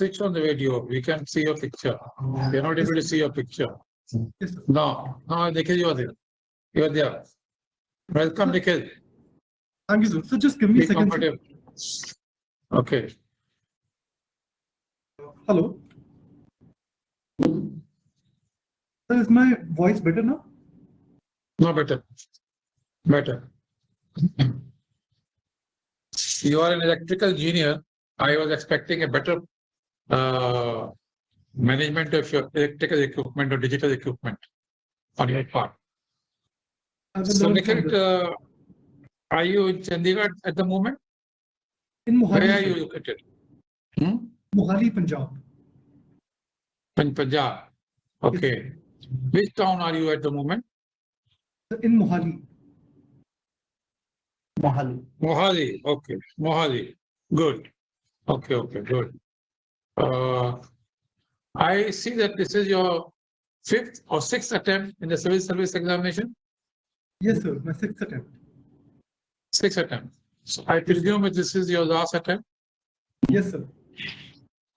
switch on the video. We can see your picture. We are not able to see your picture. Yes, sir. No, Nikhil, you are there. You are there. Welcome, Nikhil. Thank you, sir. So just give me Be a second. comfortable. Okay. Hello. Sir, is my voice better now? No, better. Better. You are an electrical engineer. I was expecting a better management of your electrical equipment or digital equipment on your part. I will So, learn from Nikhil, this. are you in Chandigarh at the moment? In Where Mohali, are you sir. located? Mohali, Punjab. In Punjab. Okay. Which town are you at the moment? Sir, in Mohali. Mohali. Okay. Mohali. Good. Okay. Good. I see that this is your 5th or 6th attempt in the civil service examination. Yes, sir. My 6th attempt. 6th attempt. So I presume that this is your last attempt. Yes, sir.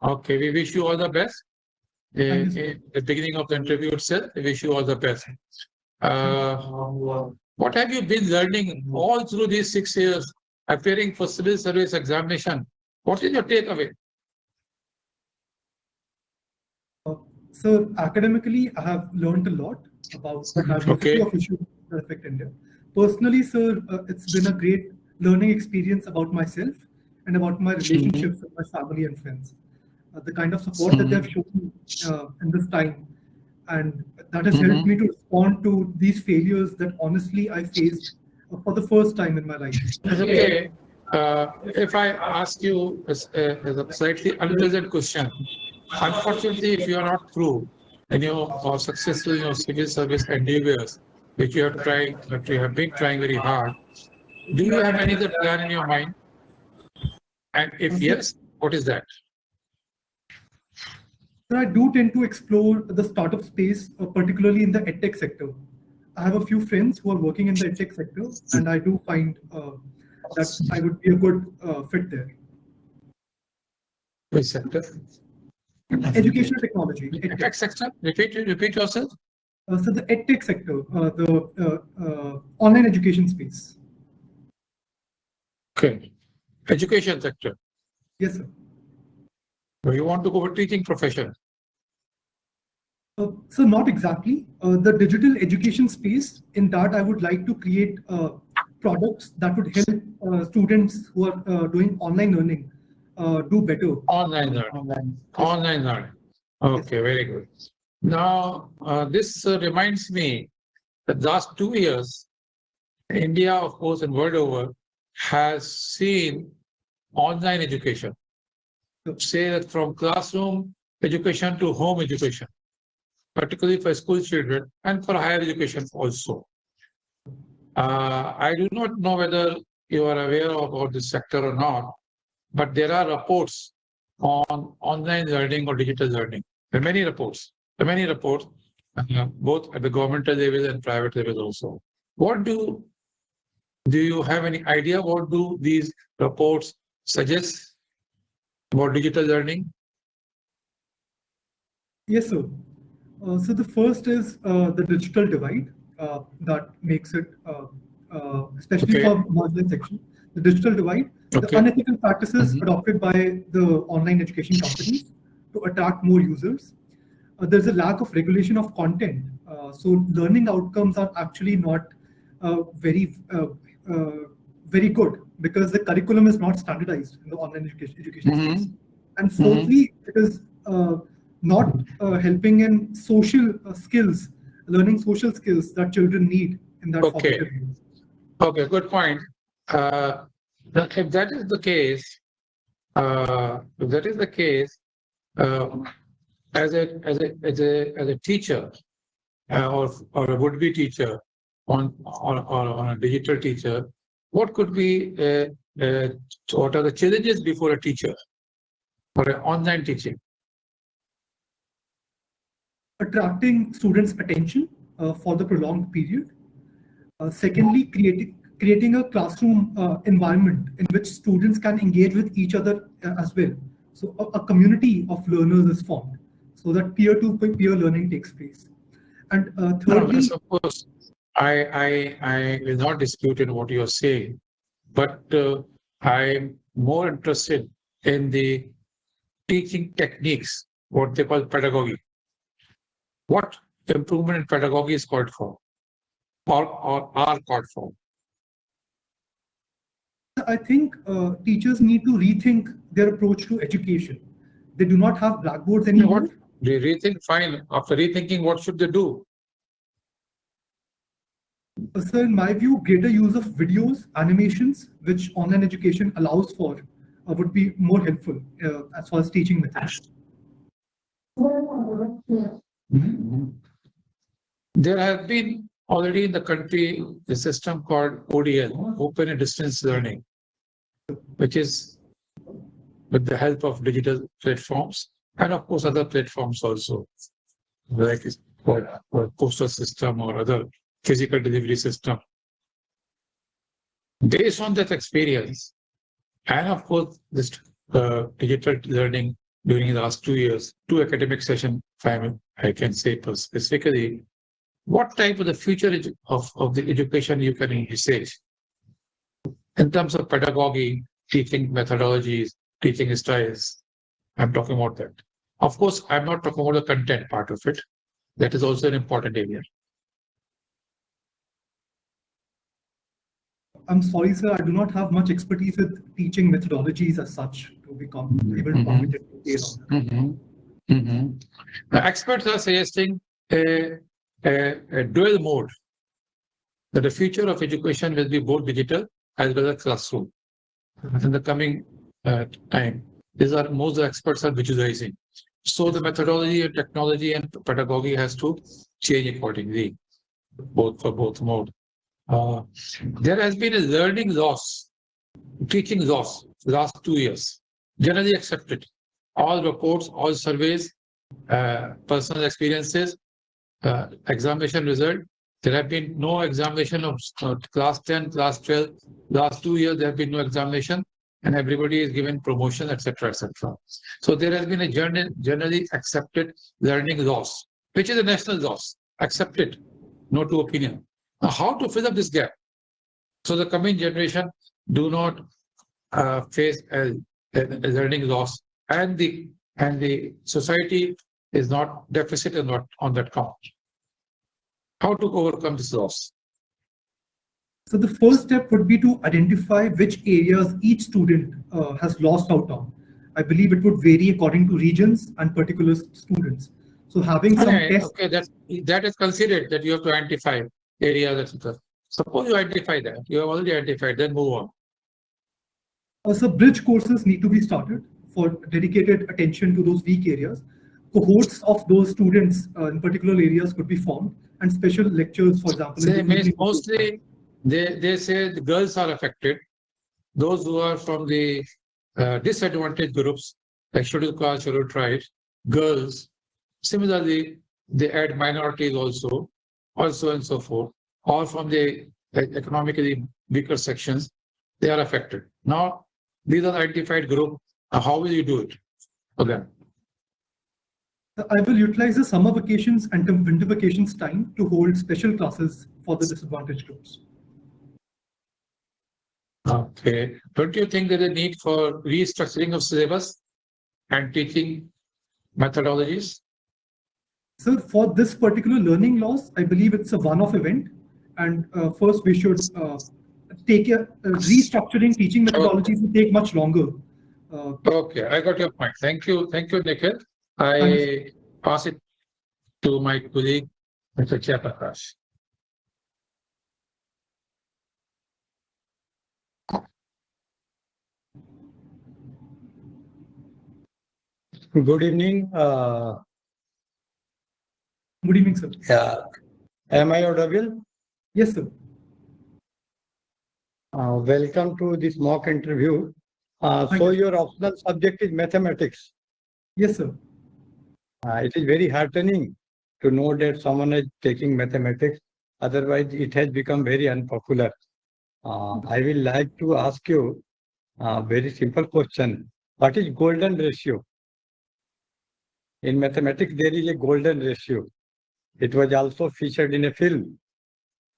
Okay. We wish you all the best. Thank you, sir. In the beginning of the interview itself, we wish you all the best. What have you been learning all through these 6 years appearing for civil service examination? What is your takeaway? So academically, I have learned a lot about the diversity of issues that affect India. Personally, sir, it's been a great learning experience about myself and about my relationships with my family and friends. The kind of support that they have shown in this time, and that has helped me to respond to these failures that honestly I faced for the first time in my life. Okay. If I ask you as a slightly unpleasant question, unfortunately, if you are not through and you are successful in your civil service endeavors, which you have tried, that you have been trying very hard, do you have any other plan in your mind? And if yes, what is that? So I do tend to explore the startup space, particularly in the edtech sector. I have a few friends who are working in the edtech sector, and I do find that I would be a good fit there. Which sector? Educational technology. Edtech sector? Repeat yourself. So the edtech sector, the online education space. Okay. Education sector. Yes, sir. So you want to go for teaching profession? So not exactly. The digital education space, in that I would like to create products that would help students who are doing online learning do better. Online learning. Online learning. Okay, yes. Very good. Now, this reminds me that last 2 years, India, of course, and world over, has seen online education. Say that from classroom education to home education, particularly for school children and for higher education also. I do not know whether you are aware about this sector or not, but there are reports on online learning or digital learning. There are many reports. Both at the governmental level and private level also. What do you have any idea what do these reports suggest about digital learning? Yes, sir. So the first is the digital divide that makes it, especially for marginalized section, the digital divide, the unethical practices adopted by the online education companies to attract more users. There's a lack of regulation of content. So learning outcomes are actually not very good because the curriculum is not standardized in the online education space. And fourthly, it is not helping in social skills, learning social skills that children need in that formative years. Okay, good point. If that is the case, as a teacher or a would-be teacher on a digital teacher, what could be what are the challenges before a teacher for an online teaching? Attracting students' attention for the prolonged period. Secondly, creating a classroom environment in which students can engage with each other as well. So a community of learners is formed, so that peer-to-peer learning takes place. And thirdly, yes, of course, I will not dispute in what you are saying, but I'm more interested in the teaching techniques, what they call pedagogy. What improvement in pedagogy is called for, or are called for? I think teachers need to rethink their approach to education. They do not have blackboards You know what? anymore. They rethink, fine. After rethinking, what should they do? So in my view, greater use of videos, animations, which online education allows for, would be more helpful as far as teaching methods. Mhm. There has been already in the country a system called ODL, Open and Distance Learning, which is with the help of digital platforms and of course other platforms also, like for postal system or other physical delivery system. Based on that experience, and of course this digital learning during the last 2 years, 2 academic session, I can say specifically, what type of the future of the education you can envisage in terms of pedagogy, teaching methodologies, teaching styles? I'm talking about that. Of course, I'm not talking about the content part of it. That is also an important area. I'm sorry, sir, I do not have much expertise with teaching methodologies as such to become able to comment in detail on that. The experts are suggesting a dual mode, that the future of education will be both digital as well as classroom in the coming time. These are most of the experts are visualizing. So the methodology and technology and pedagogy has to change accordingly, both for both mode. There has been a learning loss, teaching loss last 2 years, generally accepted. All reports, all surveys, personal experiences, examination result. There have been no examination of class 10, class 12. Last 2 years, there have been no examination, and everybody is given promotion, etc., etc. So there has been a generally accepted learning loss, which is a national loss, accepted, no two opinion. Now, how to fill up this gap so the coming generation do not face a learning loss, and the society is not deficit and not on that count. How to overcome this loss? So the first step would be to identify which areas each student has lost out on. I believe it would vary according to regions and particular students. So having some tests. Okay, that is considered that you have to identify areas, etc. Suppose you identify that, you have already identified, then move on. So bridge courses need to be started for dedicated attention to those weak areas. Cohorts of those students in particular areas could be formed, and special lectures, for example. Mostly, they say the girls are affected. Those who are from the disadvantaged groups, like scheduled caste, scheduled tribes, girls. Similarly, they add minorities also and so forth. All from the economically weaker sections, they are affected. Now, these are identified group. How will you do it for them? I will utilize the summer vacations and winter vacations time to hold special classes for the disadvantaged groups. Okay. Don't you think there is a need for restructuring of syllabus and teaching methodologies? So for this particular learning loss, I believe it's a one-off event. And first we should take a restructuring teaching methodologies will take much longer. Okay, I got your point. Thank you, Nikhil. I pass it to my colleague, Mr. Chaprakash. Good evening. Good evening, sir. Yeah. Am I audible? Yes, sir. Welcome to this mock interview. So your optional subject is mathematics. Yes, sir. It is very heartening to know that someone is taking mathematics. Otherwise, it has become very unpopular. I will like to ask you a very simple question. What is golden ratio? In mathematics, there is a golden ratio. It was also featured in a film,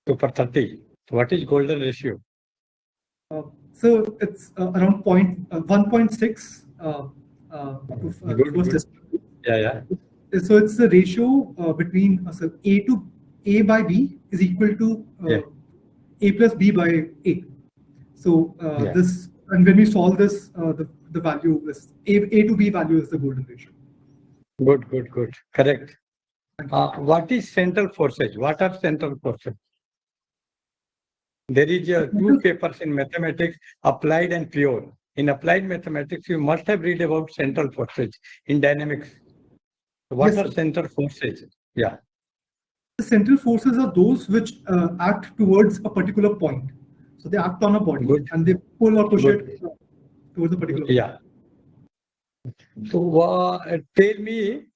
2/30. So what is golden ratio? So it's around 1.6 Good, first good. Yeah. So it's the ratio between so A by B is equal to A plus B by A. So this, and when we solve this, the value is A to B value is the golden ratio. Good. Correct. What is central forces? What are central forces? There is two papers in mathematics, applied and pure. In applied mathematics, you must have read about central forces in dynamics. What are central forces? Yeah. The central forces are those which act towards a particular point. So they act on a body and they pull or push it towards a particular point. Yeah. So tell me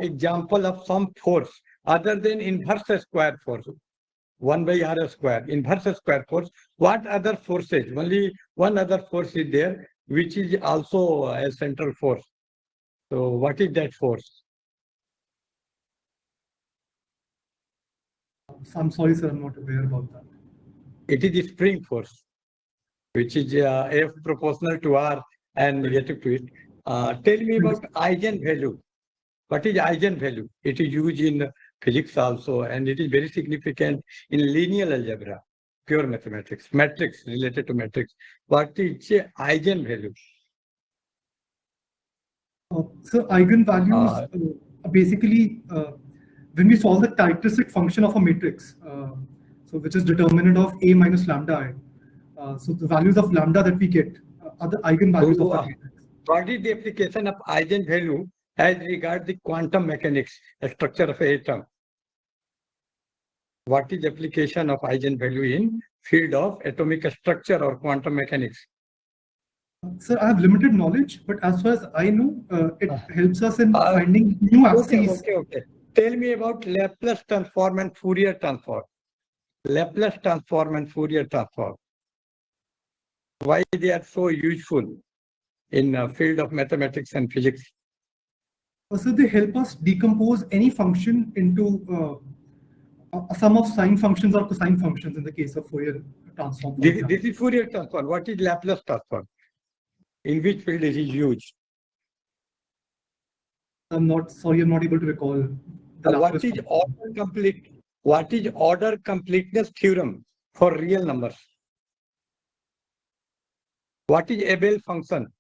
example of some force other than inverse square force. 1 by r square, inverse square force. What other forces? Only one other force is there, which is also a central force. So what is that force? I'm sorry, sir, I'm not aware about that. It is the spring force, which is F proportional to R and negative to it. Tell me about eigenvalue. What is eigenvalue? It is used in physics also, and it is very significant in linear algebra, pure mathematics, matrix related to matrix. What is eigenvalue? So eigenvalues basically when we solve the characteristic function of a matrix, so which is determinant of A minus lambda I. So the values of lambda that we get are the eigenvalues of that matrix. What is the application of eigenvalue as regards the quantum mechanics, the structure of an atom? What is the application of eigenvalue in field of atomic structure or quantum mechanics? Sir, I have limited knowledge, but as far as I know, it helps us in finding new axes. Okay. Tell me about Laplace transform and Fourier transform. Laplace transform and Fourier transform. Why they are so useful in field of mathematics and physics? So they help us decompose any function into a sum of sine functions or cosine functions in the case of Fourier transform. This is Fourier transform. What is Laplace transform? In which field is it used? I'm not able to recall. What is order completeness theorem for real numbers? What is Abel function?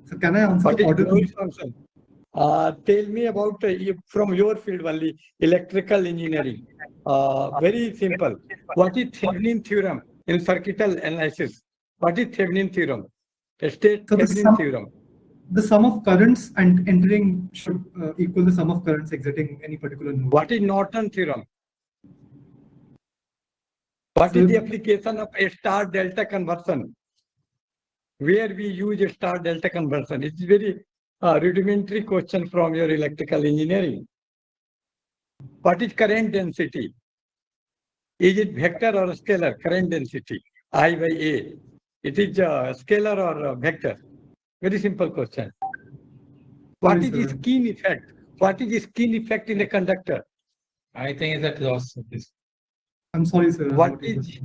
So can I answer what the order function? Tell me about from your field only, electrical engineering. Very simple. What is Thevenin theorem in circuital analysis? What is Thevenin theorem? State Thevenin theorem. The sum of currents and entering should equal the sum of currents exiting any particular node. What is Norton theorem? What is the application of a star delta conversion? Where we use a star delta conversion? It's very rudimentary question from your electrical engineering. What is current density? Is it vector or scalar? Current density, I by A. It is scalar or vector? Very simple question. What is the skin effect? What is the skin effect in a conductor? I think that is also this. I'm sorry, sir. What is?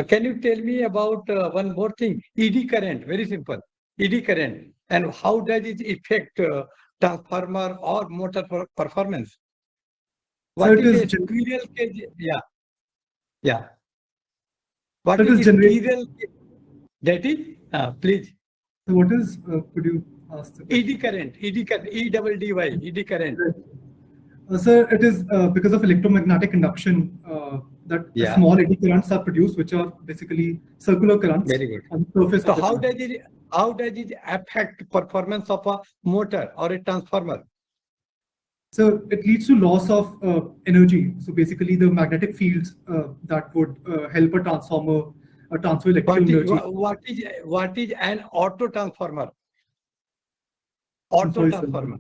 Can you tell me about one more thing? Eddy current. Very simple. Eddy current, and how does it affect transformer or motor performance? What is a squirrel cage? Yeah. What is squirrel? That is, please. So what is? Could you ask? Eddy current. Eddy current. E-double-D-Y. Eddy current. Sir, it is because of electromagnetic induction that small eddy currents are produced, which are basically circular currents. Very good. On the surface. So how does it affect performance of a motor or a transformer? So it leads to loss of energy. So basically, the magnetic fields that would help a transformer transfer electrical energy. What is an auto transformer? Auto transformer.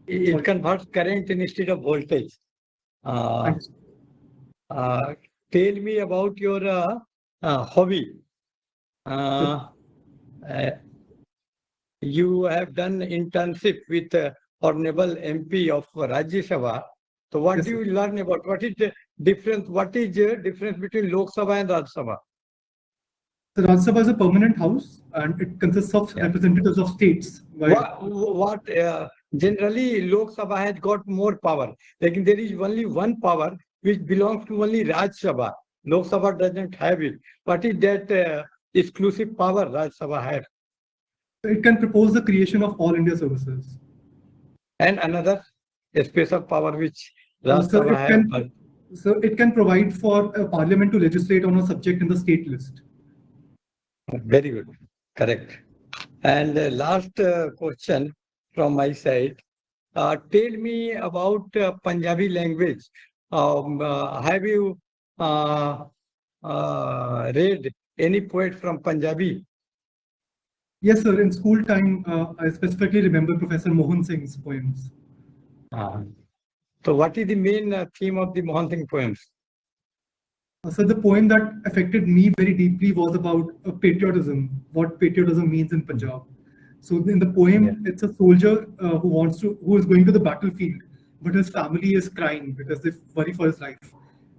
It converts current instead of voltage. Tell me about your hobby. You have done internship with Honorable MP of Rajya Sabha. So what Yes, do you learn about? What is the difference? What is the difference between Lok Sabha and Rajya Sabha? the Rajya Sabha is a permanent house and it consists of representatives of states. Generally Lok Sabha has got more power. Like there is only one power which belongs to only Rajya Sabha. Lok Sabha doesn't have it. What is that exclusive power Rajya Sabha has? It can propose the creation of all India services. And another special power which Rajya So Sabha has. So it can provide for a parliament to legislate on a subject in the state list. Very good. Correct. And last question from my side. Tell me about Punjabi language. Have you read any poet from Punjabi? Yes, sir. In school time, I specifically remember Professor Mohan Singh's poems. So what is the main theme of the Mohan Singh poems? So the poem that affected me very deeply was about patriotism, what patriotism means in Punjab. So in the poem, it's a soldier who is going to the battlefield, but his family is crying because they worry for his life.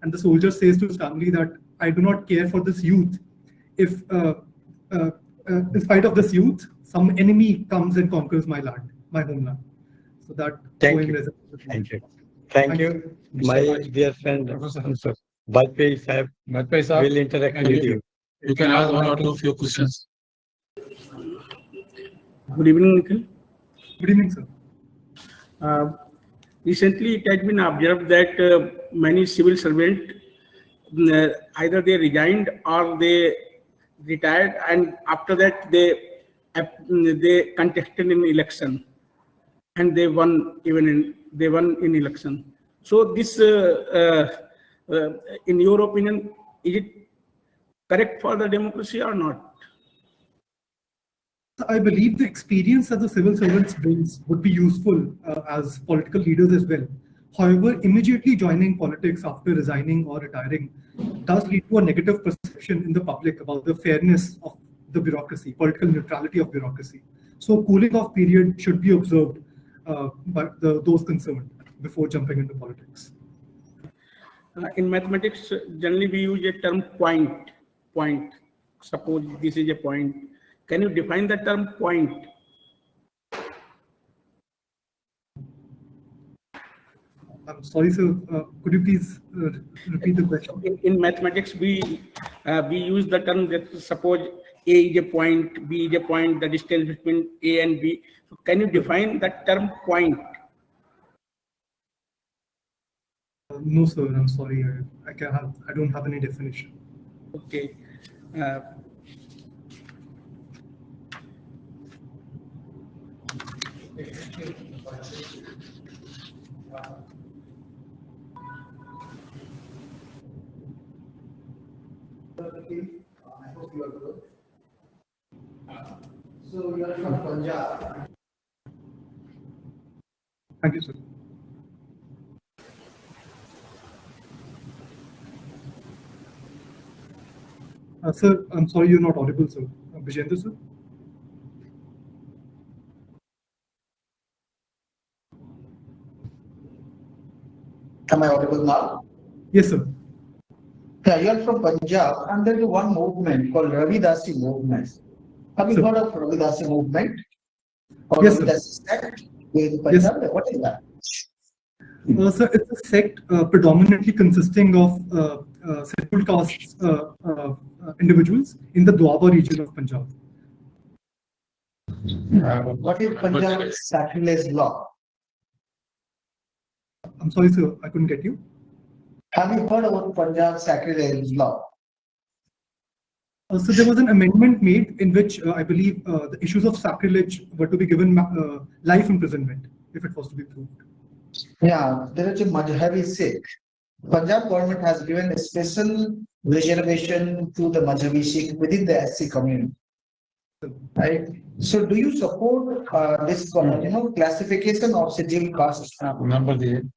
And the soldier says to his family that I do not care for this youth. If in spite of this youth, some enemy comes and conquers my land, my homeland. So that poem resonates with me. Thank you. Thank you, my dear friend. Bajpai Sahib will interact with you. You can ask one or two few questions. Good evening, Nikhil. Good evening, sir. Recently, it has been observed that many civil servants either they resigned or they retired, and after that they contested in election, and they won in election. So this, in your opinion, is it correct for the democracy or not? I believe the experience that the civil servants brings would be useful as political leaders as well. However, immediately joining politics after resigning or retiring does lead to a negative perception in the public about the fairness of the bureaucracy, political neutrality of bureaucracy. So a cooling off period should be observed by those concerned before jumping into politics. In mathematics, generally we use a term point. Suppose this is a point. Can you define the term point? I'm sorry, sir. Could you please repeat the question? In mathematics, we use the term that suppose A is a point, B is a point, the distance between A and B. So can you define that term point? No, sir. I'm sorry. I don't have any definition. Okay. I hope you are good. So you are from Punjab. Thank you, sir. Sir, I'm sorry you're not audible, sir. Vijendra, sir? Am I audible now? Yes, sir. Yeah, you are from Punjab, and there is one movement called Ravidasi movement. Have you heard of Ravidasi movement? Or Yes, sir. Ravidasi sect in Punjab? Yes. What is that? Sir, it's a sect predominantly consisting of scheduled castes individuals in the Doaba region of Punjab. What is Punjab sacrilege law? I'm sorry, sir, I couldn't get you. Have you heard about Punjab sacrilege law? So there was an amendment made in which I believe the issues of sacrilege were to be given life imprisonment if it was to be proved. Yeah, there is a Madhhabi Sikh. Punjab government has given a special reservation to the Madhhabi Sikh within the SC community. Right. So, do you support this, classification of scheduled castes? Number the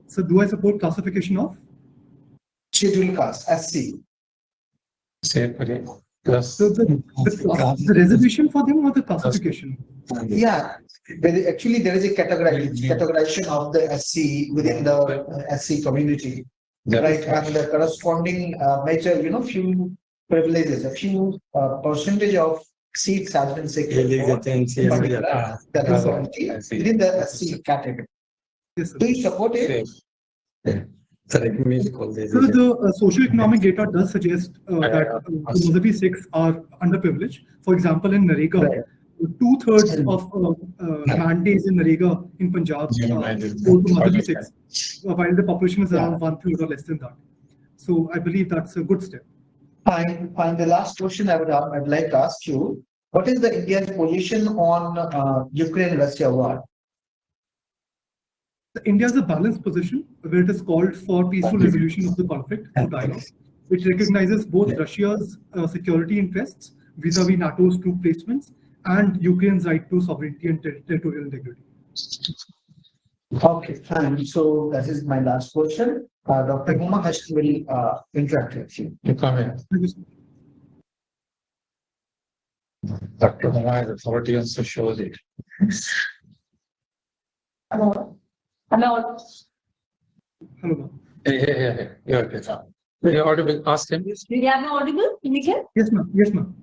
So do I support classification of? Scheduled caste, SC. Say plus. So the reservation for them or the classification? Yeah, actually there is a categorization of the SC within the SC community, right? And the corresponding major, few privileges, a few percentage of seats has been secured for that is community within the SC category. Yes, sir. Do you support it? So the socioeconomic data does suggest that the Mazhabi Sikhs are underprivileged. For example, in Narega, 2/3 of man days in Narega in Punjab go to Mazhabi Sikhs, while the population is around 1/3 or less than that. So I believe that's a good step. Fine. The last question I'd like to ask you: what is the India's position on Ukraine-Russia war? India has a balanced position where it is called for peaceful resolution of the conflict through dialogue. It recognizes both Russia's security interests vis-a-vis NATO's troop placements and Ukraine's right to sovereignty and territorial integrity. Okay, fine. So that is my last question. Dr. Mahajan will interact with you. You come in. Dr. Mahajan authority also shows it. Hello. Hello. Hello, ma'am. Yeah. You're okay. You're audible. Ask him. Do you have me audible, Nikhil? Yes, ma'am. Yes, ma'am.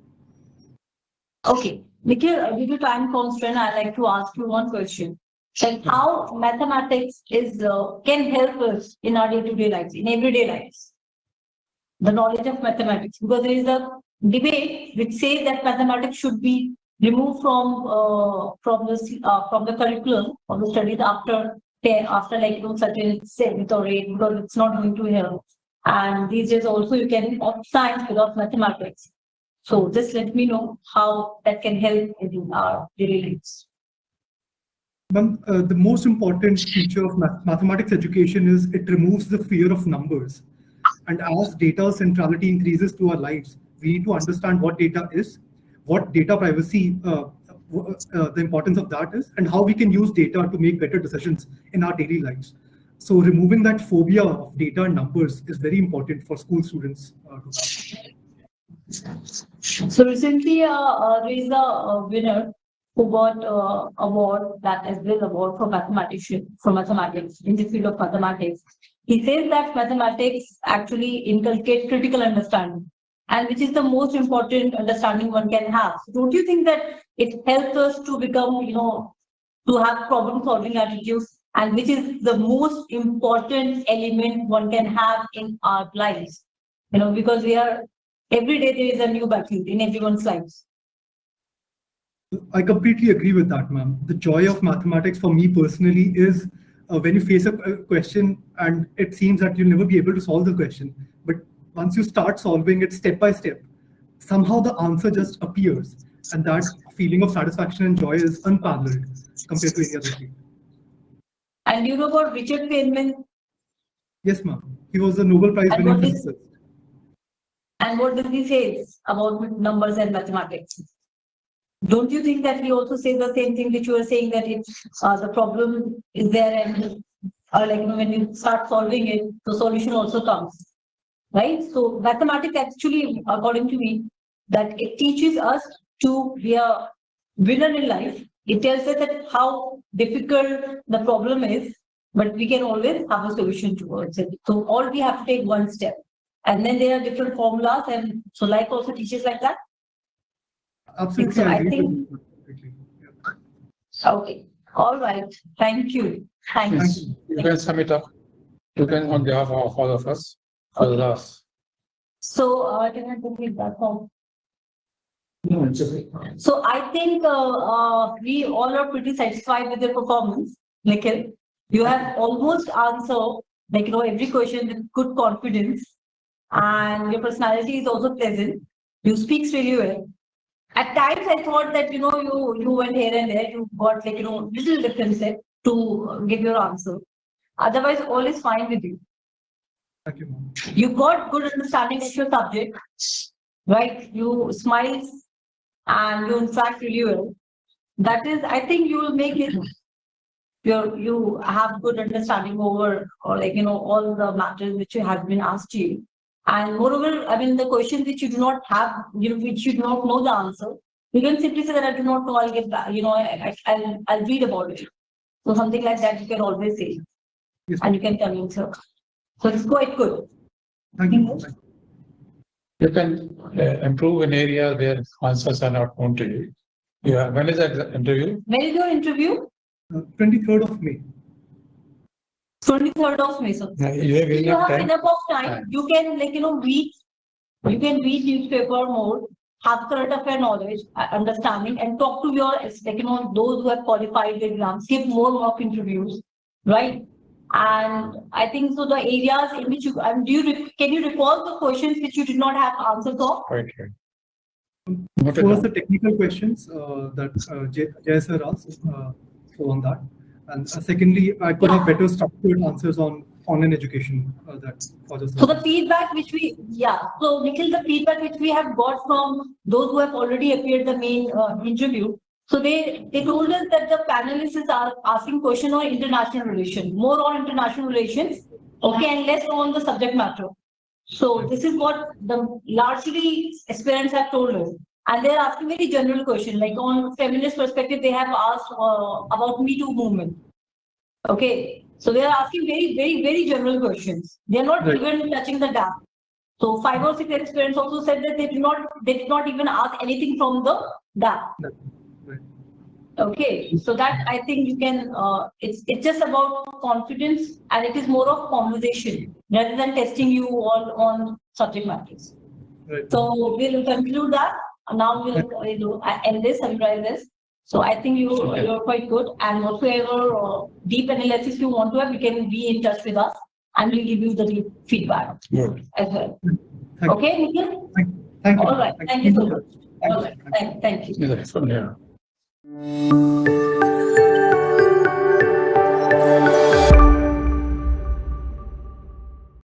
Okay. Nikhil, due to time constraint, I'd like to ask you one question. Like how mathematics can help us in our day-to-day lives, in everyday lives. The knowledge of mathematics. Because there is a debate which says that mathematics should be removed from the curriculum of the studies after certain 7th or 8th, because it's not going to help. And these days also you can opt science without mathematics. So just let me know how that can help in our daily lives. Ma'am, the most important feature of mathematics education is it removes the fear of numbers. And as data centrality increases to our lives, we need to understand what data is, what data privacy, the importance of that is, and how we can use data to make better decisions in our daily lives. So removing that phobia of data and numbers is very important for school students. So recently there is a winner who got award, that as well award for mathematics in the field of mathematics. He says that mathematics actually inculcates critical understanding, and which is the most important understanding one can have. So don't you think that it helps us to become, to have problem-solving attitudes, and which is the most important element one can have in our lives? Because every day there is a new battle in everyone's lives. I completely agree with that, ma'am. The joy of mathematics for me personally is when you face a question and it seems that you'll never be able to solve the question. But once you start solving it step by step, somehow the answer just appears. And that feeling of satisfaction and joy is unparalleled compared to any other field. And you know about Richard Feynman? Yes, ma'am. He was a Nobel Prize winning physicist. And what does he say about numbers and mathematics? Don't you think that he also says the same thing which you were saying, that if the problem is there and when you start solving it, the solution also comes, right? So mathematics actually, according to me, that it teaches us to be a winner in life. It tells us that how difficult the problem is, but we can always have a solution towards it. So all we have to take one step. And then there are different formulas, and so life also teaches like that. Absolutely, I agree think. with you. Okay. All right. Thank you. Thanks. You can sum it up. You can on behalf of all of us. Okay. So can I complete that form? No, it's okay. So I think we all are pretty satisfied with your performance, Nikhil. You have almost answered every question with good confidence, and your personality is also pleasant. You speak really well. At times I thought that you went here and there, you got little different set to give your answer. Otherwise, all is fine with you. Thank you, ma'am. You got good understanding of your subject, right? You smile and you interact really well. That is, I think you will make it. You have good understanding over, all the matters which have been asked to you. And moreover, I mean, the questions which you do not have, which you do not know the answer, you can simply say that I do not know, I'll get back, I'll read about it. So something like that you can always say. Yes, And you can convince her. So it's quite good. thank you. You can improve in areas where answers are not known to you. Yeah. When is that interview? When is your interview? 23rd of May. 23rd of May. So You have you enough have time. enough of time. You can read. You can read newspaper more, have current affair knowledge, understanding, and talk to your those who have qualified the exams. Give more mock interviews, right? And I think so. The areas in which you can you recall the questions which you did not have answers of? Right. First, the technical questions that Jay sir asked, so on that. And secondly, I could have better structured answers on online education that for the So the feedback which so Nikhil, the feedback which we have got from those who have already appeared the main interview, so they told us that the panelists are asking question on international relations, more on international relations, okay, and less on the subject matter. So this is what the largely aspirants have told us. And they're asking very general question, like on feminist perspective, they have asked about Me Too movement. Okay, so they are asking very, very, very general questions. They are not even touching the DAP. So 5 or 6 aspirants also said that they did not even ask anything from the DAP. Okay, so that I think you can. It's just about confidence, and it is more of conversation rather than testing you on subject matters. Right. So we'll conclude that. Now we'll end this, summarize this. So I think you're quite good, and whatsoever deep analysis you want to have, you can be in touch with us, and we'll give you the deep feedback as well. Okay, Nikhil? Thank you. All right. Thank you so much. All right. Thank you. Yeah.